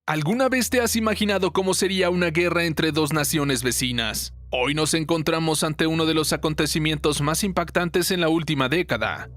¿Alguna vez te has imaginado cómo sería una guerra entre dos naciones vecinas? Hoy nos encontramos ante uno de los acontecimientos más impactantes en la última década,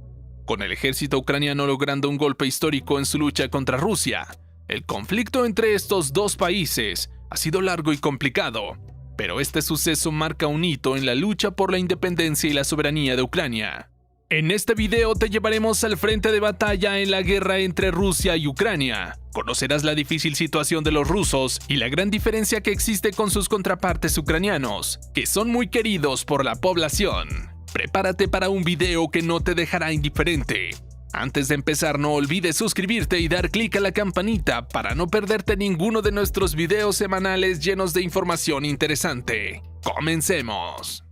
con el ejército ucraniano logrando un golpe histórico en su lucha contra Rusia. El conflicto entre estos dos países ha sido largo y complicado, pero este suceso marca un hito en la lucha por la independencia y la soberanía de Ucrania. En este video te llevaremos al frente de batalla en la guerra entre Rusia y Ucrania. Conocerás la difícil situación de los rusos y la gran diferencia que existe con sus contrapartes ucranianos, que son muy queridos por la población. Prepárate para un video que no te dejará indiferente. Antes de empezar, no olvides suscribirte y dar clic a la campanita para no perderte ninguno de nuestros videos semanales llenos de información interesante. ¡Comencemos!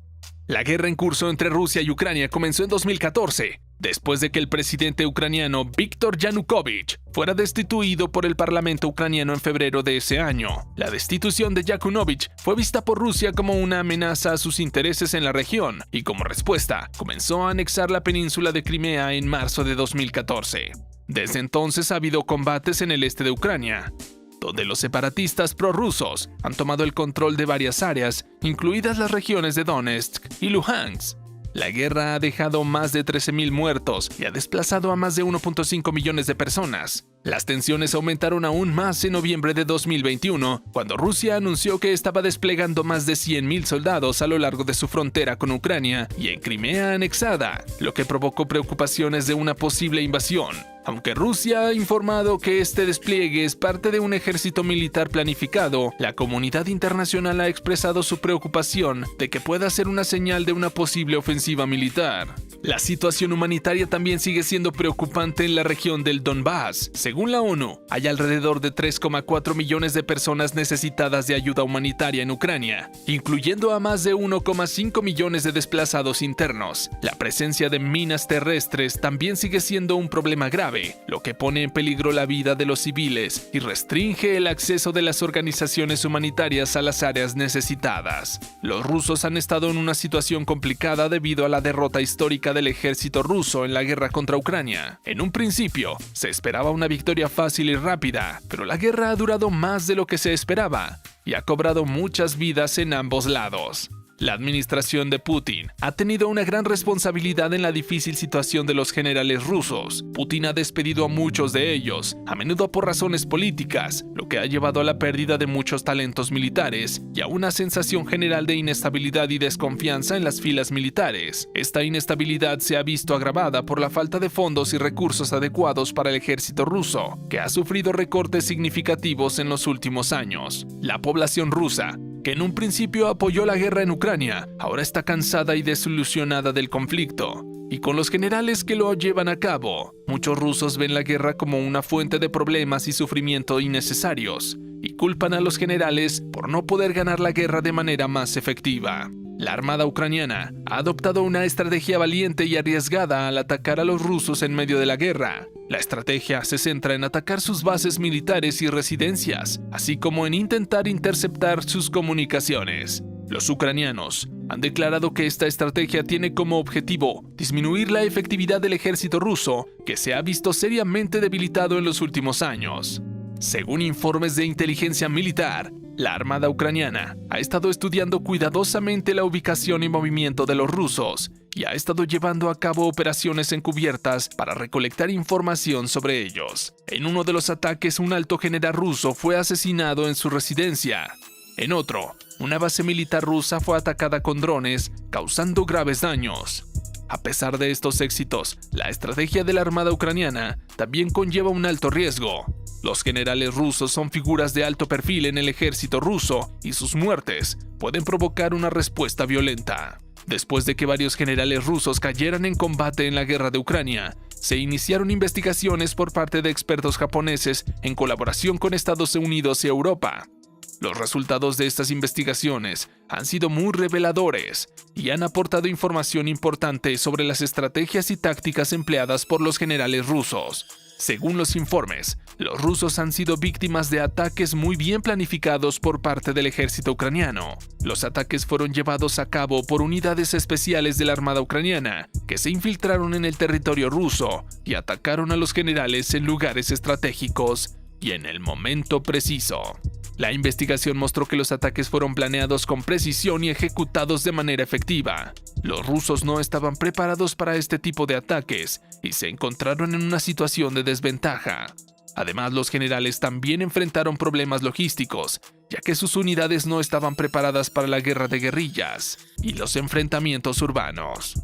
La guerra en curso entre Rusia y Ucrania comenzó en 2014, después de que el presidente ucraniano Viktor Yanukovych fuera destituido por el parlamento ucraniano en febrero de ese año. La destitución de Yanukovych fue vista por Rusia como una amenaza a sus intereses en la región y como respuesta comenzó a anexar la península de Crimea en marzo de 2014. Desde entonces ha habido combates en el este de Ucrania, donde los separatistas prorrusos han tomado el control de varias áreas, incluidas las regiones de Donetsk y Luhansk. La guerra ha dejado más de 13.000 muertos y ha desplazado a más de 1.5 millones de personas. Las tensiones aumentaron aún más en noviembre de 2021, cuando Rusia anunció que estaba desplegando más de 100.000 soldados a lo largo de su frontera con Ucrania y en Crimea anexada, lo que provocó preocupaciones de una posible invasión. Aunque Rusia ha informado que este despliegue es parte de un ejército militar planificado, la comunidad internacional ha expresado su preocupación de que pueda ser una señal de una posible ofensiva militar. La situación humanitaria también sigue siendo preocupante en la región del Donbass. Según la ONU, hay alrededor de 3,4 millones de personas necesitadas de ayuda humanitaria en Ucrania, incluyendo a más de 1,5 millones de desplazados internos. La presencia de minas terrestres también sigue siendo un problema grave, lo que pone en peligro la vida de los civiles y restringe el acceso de las organizaciones humanitarias a las áreas necesitadas. Los rusos han estado en una situación complicada debido a la derrota histórica del ejército ruso en la guerra contra Ucrania. En un principio, se esperaba una victoria fácil y rápida, pero la guerra ha durado más de lo que se esperaba y ha cobrado muchas vidas en ambos lados. La administración de Putin ha tenido una gran responsabilidad en la difícil situación de los generales rusos. Putin ha despedido a muchos de ellos, a menudo por razones políticas, lo que ha llevado a la pérdida de muchos talentos militares y a una sensación general de inestabilidad y desconfianza en las filas militares. Esta inestabilidad se ha visto agravada por la falta de fondos y recursos adecuados para el ejército ruso, que ha sufrido recortes significativos en los últimos años. La población rusa, que en un principio apoyó la guerra en Ucrania, ahora está cansada y desilusionada del conflicto. Y con los generales que lo llevan a cabo, muchos rusos ven la guerra como una fuente de problemas y sufrimiento innecesarios, y culpan a los generales por no poder ganar la guerra de manera más efectiva. La armada ucraniana ha adoptado una estrategia valiente y arriesgada al atacar a los rusos en medio de la guerra. La estrategia se centra en atacar sus bases militares y residencias, así como en intentar interceptar sus comunicaciones. Los ucranianos han declarado que esta estrategia tiene como objetivo disminuir la efectividad del ejército ruso, que se ha visto seriamente debilitado en los últimos años. Según informes de inteligencia militar, la armada ucraniana ha estado estudiando cuidadosamente la ubicación y movimiento de los rusos y ha estado llevando a cabo operaciones encubiertas para recolectar información sobre ellos. En uno de los ataques, un alto general ruso fue asesinado en su residencia. En otro, una base militar rusa fue atacada con drones, causando graves daños. A pesar de estos éxitos, la estrategia de la armada ucraniana también conlleva un alto riesgo. Los generales rusos son figuras de alto perfil en el ejército ruso y sus muertes pueden provocar una respuesta violenta. Después de que varios generales rusos cayeran en combate en la guerra de Ucrania, se iniciaron investigaciones por parte de expertos japoneses en colaboración con Estados Unidos y Europa. Los resultados de estas investigaciones han sido muy reveladores y han aportado información importante sobre las estrategias y tácticas empleadas por los generales rusos. Según los informes, los rusos han sido víctimas de ataques muy bien planificados por parte del ejército ucraniano. Los ataques fueron llevados a cabo por unidades especiales de la armada ucraniana, que se infiltraron en el territorio ruso y atacaron a los generales en lugares estratégicos, y en el momento preciso. La investigación mostró que los ataques fueron planeados con precisión y ejecutados de manera efectiva. Los rusos no estaban preparados para este tipo de ataques y se encontraron en una situación de desventaja. Además, los generales también enfrentaron problemas logísticos, ya que sus unidades no estaban preparadas para la guerra de guerrillas y los enfrentamientos urbanos.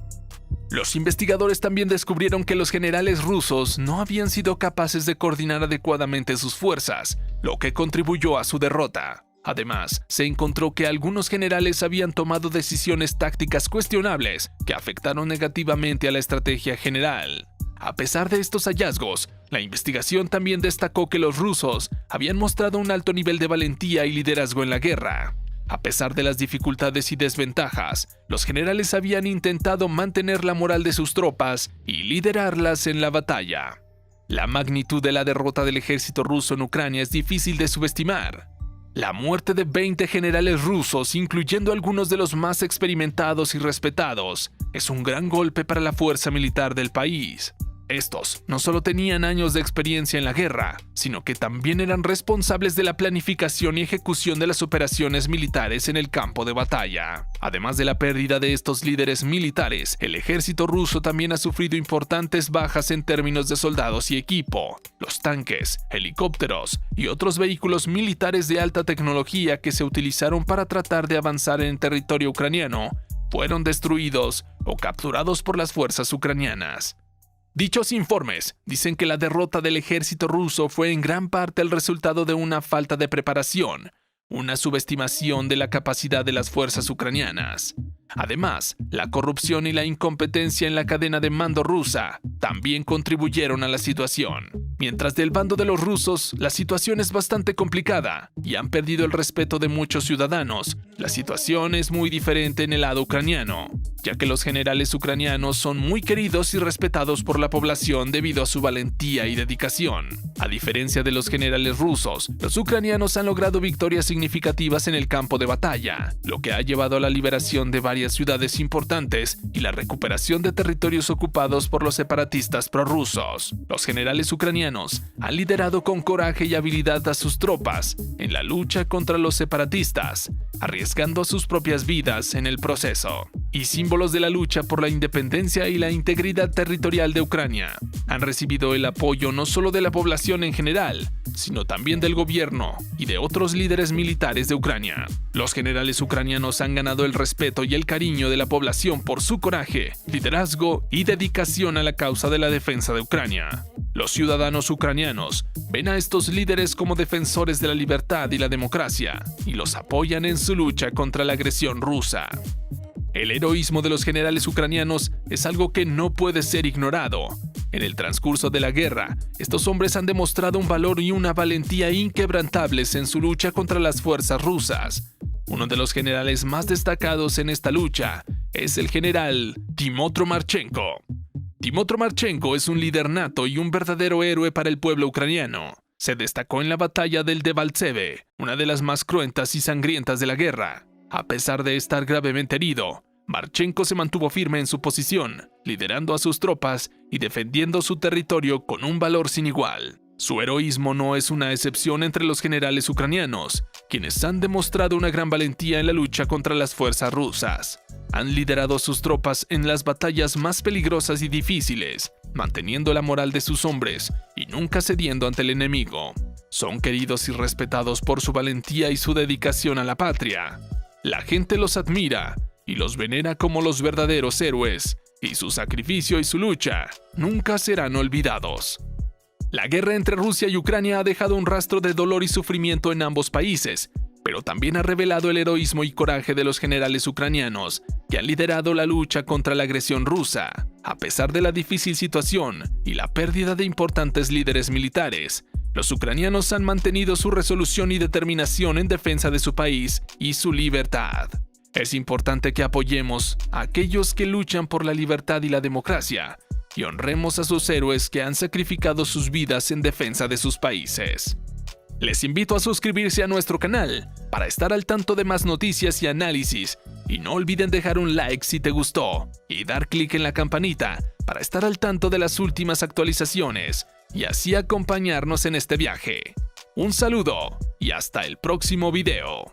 Los investigadores también descubrieron que los generales rusos no habían sido capaces de coordinar adecuadamente sus fuerzas, lo que contribuyó a su derrota. Además, se encontró que algunos generales habían tomado decisiones tácticas cuestionables que afectaron negativamente a la estrategia general. A pesar de estos hallazgos, la investigación también destacó que los rusos habían mostrado un alto nivel de valentía y liderazgo en la guerra. A pesar de las dificultades y desventajas, los generales habían intentado mantener la moral de sus tropas y liderarlas en la batalla. La magnitud de la derrota del ejército ruso en Ucrania es difícil de subestimar. La muerte de 20 generales rusos, incluyendo algunos de los más experimentados y respetados, es un gran golpe para la fuerza militar del país. Estos no solo tenían años de experiencia en la guerra, sino que también eran responsables de la planificación y ejecución de las operaciones militares en el campo de batalla. Además de la pérdida de estos líderes militares, el ejército ruso también ha sufrido importantes bajas en términos de soldados y equipo. Los tanques, helicópteros y otros vehículos militares de alta tecnología que se utilizaron para tratar de avanzar en territorio ucraniano fueron destruidos o capturados por las fuerzas ucranianas. Dichos informes dicen que la derrota del ejército ruso fue en gran parte el resultado de una falta de preparación, una subestimación de la capacidad de las fuerzas ucranianas. Además, la corrupción y la incompetencia en la cadena de mando rusa también contribuyeron a la situación. Mientras del bando de los rusos, la situación es bastante complicada y han perdido el respeto de muchos ciudadanos. La situación es muy diferente en el lado ucraniano, ya que los generales ucranianos son muy queridos y respetados por la población debido a su valentía y dedicación. A diferencia de los generales rusos, los ucranianos han logrado victorias significativas en el campo de batalla, lo que ha llevado a la liberación de varias ciudades importantes y la recuperación de territorios ocupados por los separatistas prorrusos. Los generales ucranianos han liderado con coraje y habilidad a sus tropas en la lucha contra los separatistas, arriesgando sus propias vidas en el proceso. Y símbolos de la lucha por la independencia y la integridad territorial de Ucrania han recibido el apoyo no solo de la población en general, sino también del gobierno y de otros líderes militares de Ucrania. Los generales ucranianos han ganado el respeto y el cariño de la población por su coraje, liderazgo y dedicación a la causa de la defensa de Ucrania. Los ciudadanos ucranianos ven a estos líderes como defensores de la libertad y la democracia y los apoyan en su lucha contra la agresión rusa. El heroísmo de los generales ucranianos es algo que no puede ser ignorado. En el transcurso de la guerra, estos hombres han demostrado un valor y una valentía inquebrantables en su lucha contra las fuerzas rusas. Uno de los generales más destacados en esta lucha es el general Dmytro Marchenko. Dmytro Marchenko es un líder nato y un verdadero héroe para el pueblo ucraniano. Se destacó en la batalla del Debaltseve, una de las más cruentas y sangrientas de la guerra. A pesar de estar gravemente herido, Marchenko se mantuvo firme en su posición, liderando a sus tropas y defendiendo su territorio con un valor sin igual. Su heroísmo no es una excepción entre los generales ucranianos, quienes han demostrado una gran valentía en la lucha contra las fuerzas rusas. Han liderado a sus tropas en las batallas más peligrosas y difíciles, manteniendo la moral de sus hombres y nunca cediendo ante el enemigo. Son queridos y respetados por su valentía y su dedicación a la patria. La gente los admira y los venera como los verdaderos héroes, y su sacrificio y su lucha nunca serán olvidados. La guerra entre Rusia y Ucrania ha dejado un rastro de dolor y sufrimiento en ambos países, pero también ha revelado el heroísmo y coraje de los generales ucranianos que han liderado la lucha contra la agresión rusa. A pesar de la difícil situación y la pérdida de importantes líderes militares, los ucranianos han mantenido su resolución y determinación en defensa de su país y su libertad. Es importante que apoyemos a aquellos que luchan por la libertad y la democracia y honremos a sus héroes que han sacrificado sus vidas en defensa de sus países. Les invito a suscribirse a nuestro canal para estar al tanto de más noticias y análisis, y no olviden dejar un like si te gustó y dar clic en la campanita para estar al tanto de las últimas actualizaciones y así acompañarnos en este viaje. Un saludo y hasta el próximo video.